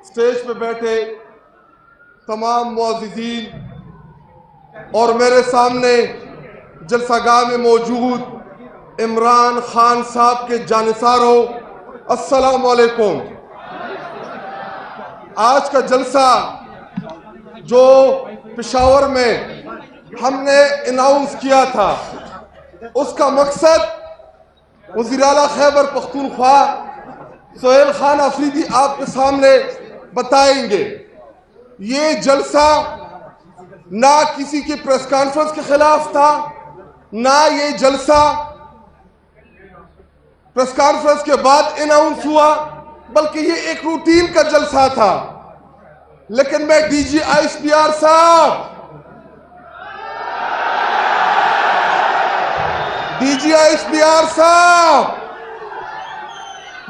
Stage پہ بیٹھے تمام معززین اور میرے سامنے جلسہ گاہ میں موجود عمران خان صاحب کے جانثاروں، السلام علیکم۔ آج کا جلسہ جو پشاور میں ہم نے اناؤنس کیا تھا، اس کا مقصد وزیر اعلیٰ خیبر پختونخوا سہیل خان آفریدی آپ کے سامنے بتائیں گے۔ یہ جلسہ نہ کسی کی پریس کانفرنس کے خلاف تھا، نہ یہ جلسہ پریس کانفرنس کے بعد اناؤنس ہوا، بلکہ یہ ایک روٹین کا جلسہ تھا۔ لیکن میں D G I S P R صاحب،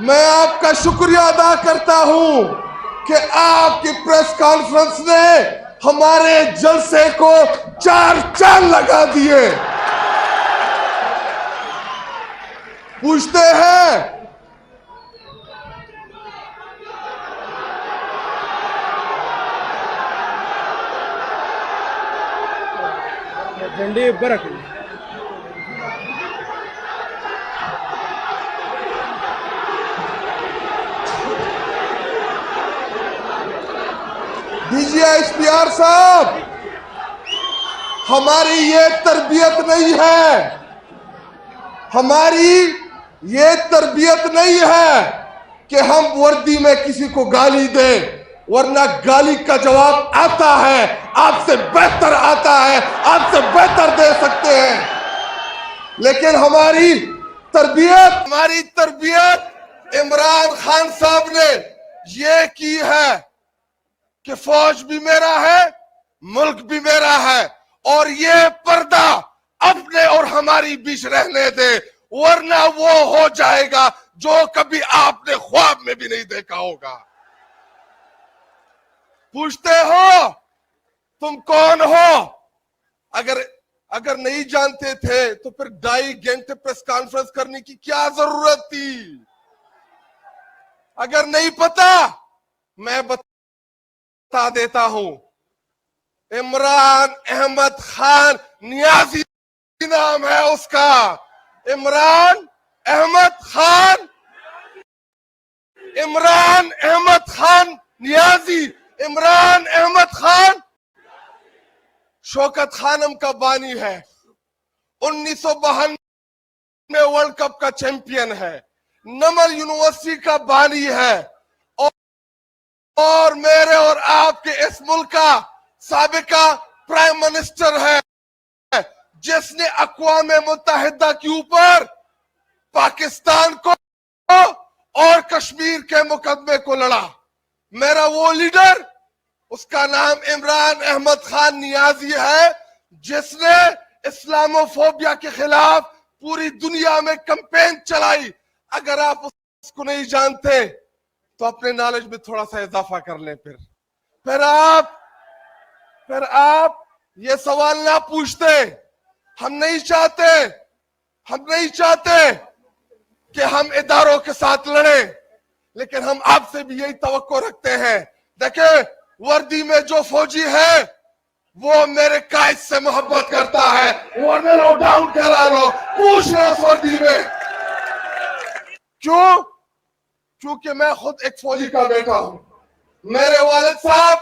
میں آپ کا شکریہ ادا کرتا ہوں کہ آپ کی پریس کانفرنس نے ہمارے جلسے کو 4 چاند لگا دیے۔ پوچھتے ہیں ڈنڈی برک D G I S P R صاحب، ہماری یہ تربیت نہیں ہے، کہ ہم وردی میں کسی کو گالی دیں، ورنہ گالی کا جواب آتا ہے، آپ سے بہتر آتا ہے، آپ سے بہتر دے سکتے ہیں۔ لیکن ہماری تربیت عمران خان صاحب نے یہ کی ہے کہ فوج بھی میرا ہے، ملک بھی میرا ہے، اور یہ پردہ اپنے اور ہماری بیچ رہنے دے، ورنہ وہ ہو جائے گا جو کبھی آپ نے خواب میں بھی نہیں دیکھا ہوگا۔ پوچھتے ہو تم کون ہو؟ اگر نہیں جانتے تھے تو پھر 2.5 گھنٹے پریس کانفرنس کرنے کی کیا ضرورت تھی؟ اگر نہیں پتا، میں بتا دیتا ہوں۔ عمران احمد خان نیازی نام ہے اس کا، عمران احمد خان نیازی، عمران احمد خان شوکت خانم کا بانی ہے، 1952 میں ورلڈ کپ کا چیمپئن ہے، نمل یونیورسٹی کا بانی ہے، اور میرے اور آپ کے اس ملک کا سابقہ پرائم منسٹر ہے، جس نے اقوام متحدہ کے اوپر پاکستان کو اور کشمیر کے مقدمے کو لڑا۔ میرا وہ لیڈر، اس کا نام عمران احمد خان نیازی ہے، جس نے اسلامو فوبیا کے خلاف پوری دنیا میں کمپین چلائی۔ اگر آپ اس کو نہیں جانتے تو اپنے نالج میں تھوڑا سا اضافہ کر لیں۔ پھر آپ یہ سوال نہ پوچھتے۔ ہم نہیں چاہتے کہ ہم اداروں کے ساتھ لڑیں، لیکن ہم آپ سے بھی یہی توقع رکھتے ہیں۔ دیکھیں، وردی میں جو فوجی ہے وہ میرے قائد سے محبت کرتا ہے، ورنہ لو ڈاؤن کرا لو، پوچھ لو اس وردی میں۔ کیونکہ میں خود ایک فوجی کا بیٹا ہوں، میرے والد صاحب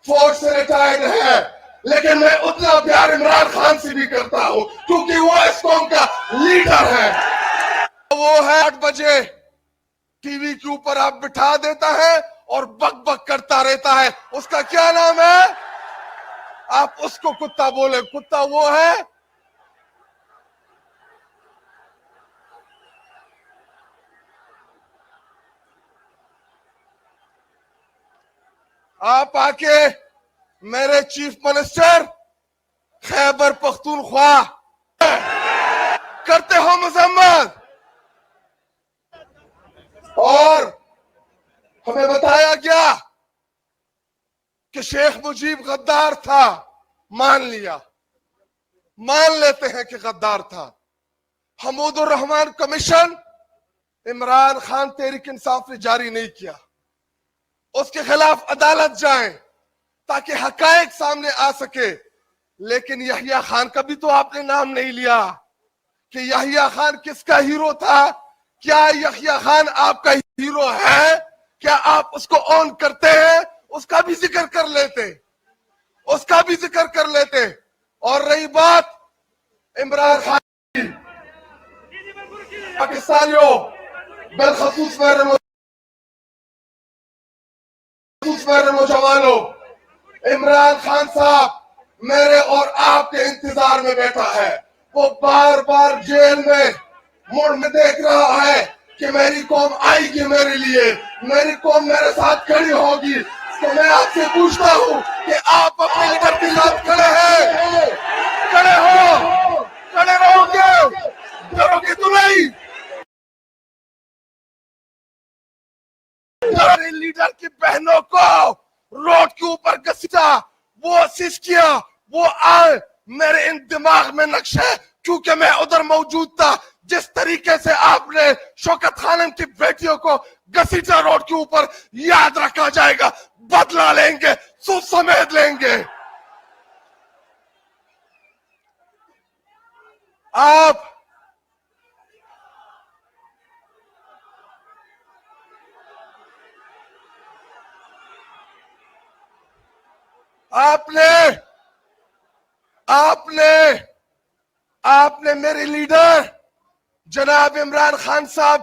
فوج سے ریٹائرڈ ہیں، لیکن میں اتنا پیار عمران خان سے بھی کرتا ہوں کیونکہ وہ اس قوم کا لیڈر ہے۔ وہ ہے 8 بجے ٹی وی کے اوپر آپ بٹھا دیتا ہے اور بک بک کرتا رہتا ہے، اس کا کیا نام ہے؟ آپ اس کو کتا بولے، کتا وہ ہے۔ آپ آ کے میرے چیف منسٹر خیبر پختونخوا کرتے ہو مذمت، اور ہمیں بتایا گیا کہ شیخ مجیب غدار تھا، مان لیتے ہیں کہ غدار تھا۔ حمود الرحمان کمیشن عمران خان تحریک انصاف نے جاری نہیں کیا، اس کے خلاف عدالت جائیں تاکہ حقائق سامنے آ سکے. لیکن یحییٰ خان کا بھی تو آپ نے نام نہیں لیا کہ یحییٰ خان کس کا ہیرو تھا. کیا یحییٰ خان آپ کا ہیرو ہے؟ کیا آپ اس کو اون کرتے ہیں؟ اس کا بھی ذکر کر لیتے، اس کا بھی ذکر کر لیتے. اور رہی بات عمران خان پاکستانیوں، بالخصوص میرے نوجوانوں، عمران خان صاحب میرے اور آپ کے انتظار میں بیٹھا ہے. وہ بار بار جیل میں مڑ میں دیکھ رہا ہے کہ میری قوم آئے گی میرے لیے، میری قوم میرے ساتھ کھڑی ہوگی. تو میں آپ سے پوچھتا ہوں کہ آپ اپنے لیڈر کے ساتھ کھڑے ہیں؟ کھڑے ہو، کھڑے رہو گے، ڈرو گے تو نہیں. لیڈر کی بہنوں کو روڈ کے اوپر گھسیٹا، وہ سسکیا، وہ آئے. میرے ان دماغ میں نقش ہے کیونکہ میں ادھر موجود تھا. جس طریقے سے آپ نے شوکت خانم کی بیٹیوں کو گھسیٹا روڈ کے اوپر، یاد رکھا جائے گا. بدلہ لیں گے، سود سمیت لیں گے. آپ نے میرے لیڈر جناب عمران خان صاحب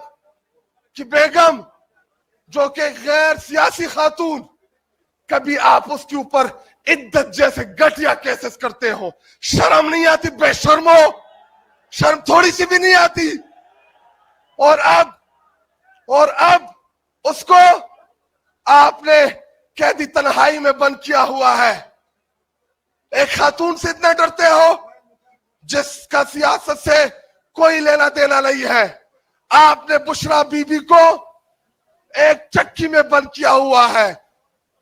کی بیگم جو کہ غیر سیاسی خاتون، کبھی آپ اس کے اوپر عدت جیسے گھٹیا کیسز کرتے ہو؟ شرم نہیں آتی؟ بے شرمو، شرم تھوڑی سی بھی نہیں آتی؟ اور اب اس کو آپ نے قیدی تنہائی میں بند کیا ہوا ہے. ایک خاتون سے اتنا ڈرتے ہو جس کا سیاست سے کوئی لینا دینا نہیں ہے. آپ نے بشرا بی بی کو ایک چکی میں بند کیا ہوا ہے.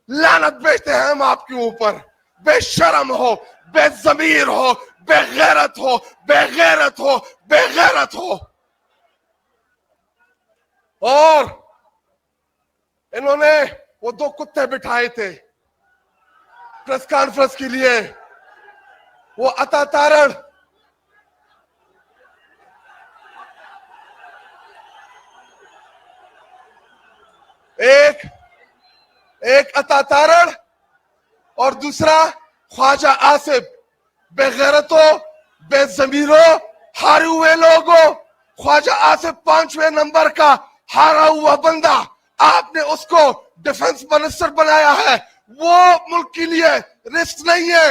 لعنت بھیجتے ہیں ہم آپ کے اوپر. بے شرم ہو، بے ضمیر ہو، بے غیرت ہو، بے غیرت ہو، بے غیرت ہو. اور انہوں نے وہ دو کتے بٹھائے تھے پریس کانفرنس کے لیے. وہ عطا تارڑ، ایک عطا تارڑ اور دوسرا خواجہ آصف. بے غیرتوں، بے ضمیروں، ہارے ہوئے لوگوں. خواجہ آصف 5ویں نمبر کا ہارا ہوا بندہ، آپ نے اس کو ڈیفنس منسٹر بنایا ہے. وہ ملک کے لیے رسک نہیں ہے.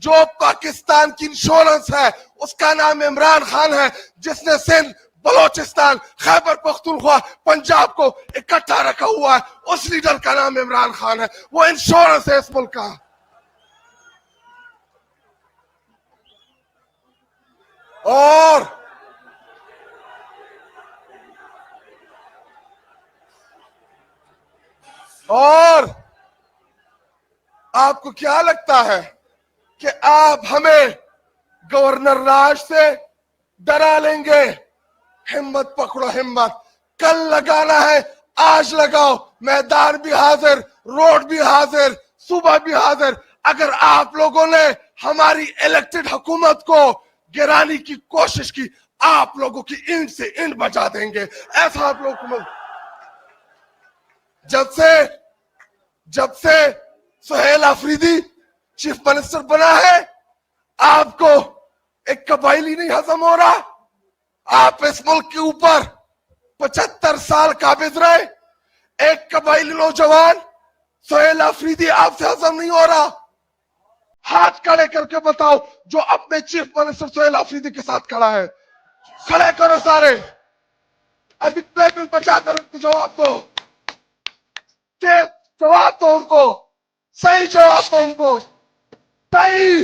جو پاکستان کی انشورنس ہے اس کا نام عمران خان ہے، جس نے سندھ، بلوچستان، خیبر پختونخوا، پنجاب کو اکٹھا رکھا ہوا ہے. اس لیڈر کا نام عمران خان ہے. وہ انشورنس ہے اس ملک کا. اور آپ کو کیا لگتا ہے کہ آپ ہمیں گورنر راج سے ڈرا لیں گے؟ ہمت پکڑو، ہمت. کل لگانا ہے آج لگاؤ. میدان بھی حاضر، روڈ بھی حاضر، صوبہ بھی حاضر. اگر آپ لوگوں نے ہماری الیکٹڈ حکومت کو گرانے کی کوشش کی، آپ لوگوں کی اینٹ سے اینٹ بچا دیں گے. ایسا آپ لوگوں کو جب سے سہیل آفریدی چیف منسٹر بنا ہے، آپ کو ایک قبائلی نہیں ہضم ہو رہا. آپ اس ملک کے اوپر 75 سال قابض رہے. ایک قبائلی نوجوان سہیل آفریدی آپ سے ہضم نہیں ہو رہا. ہاتھ کھڑے کر کے بتاؤ جو اپنے چیف منسٹر سہیل آفریدی کے ساتھ کھڑا ہے. کھڑے کرو سارے. ابھی ٹریبل بچا کر جواب دو. جواب دو ان کو. صحیح جواب دو ان کو. صحیح.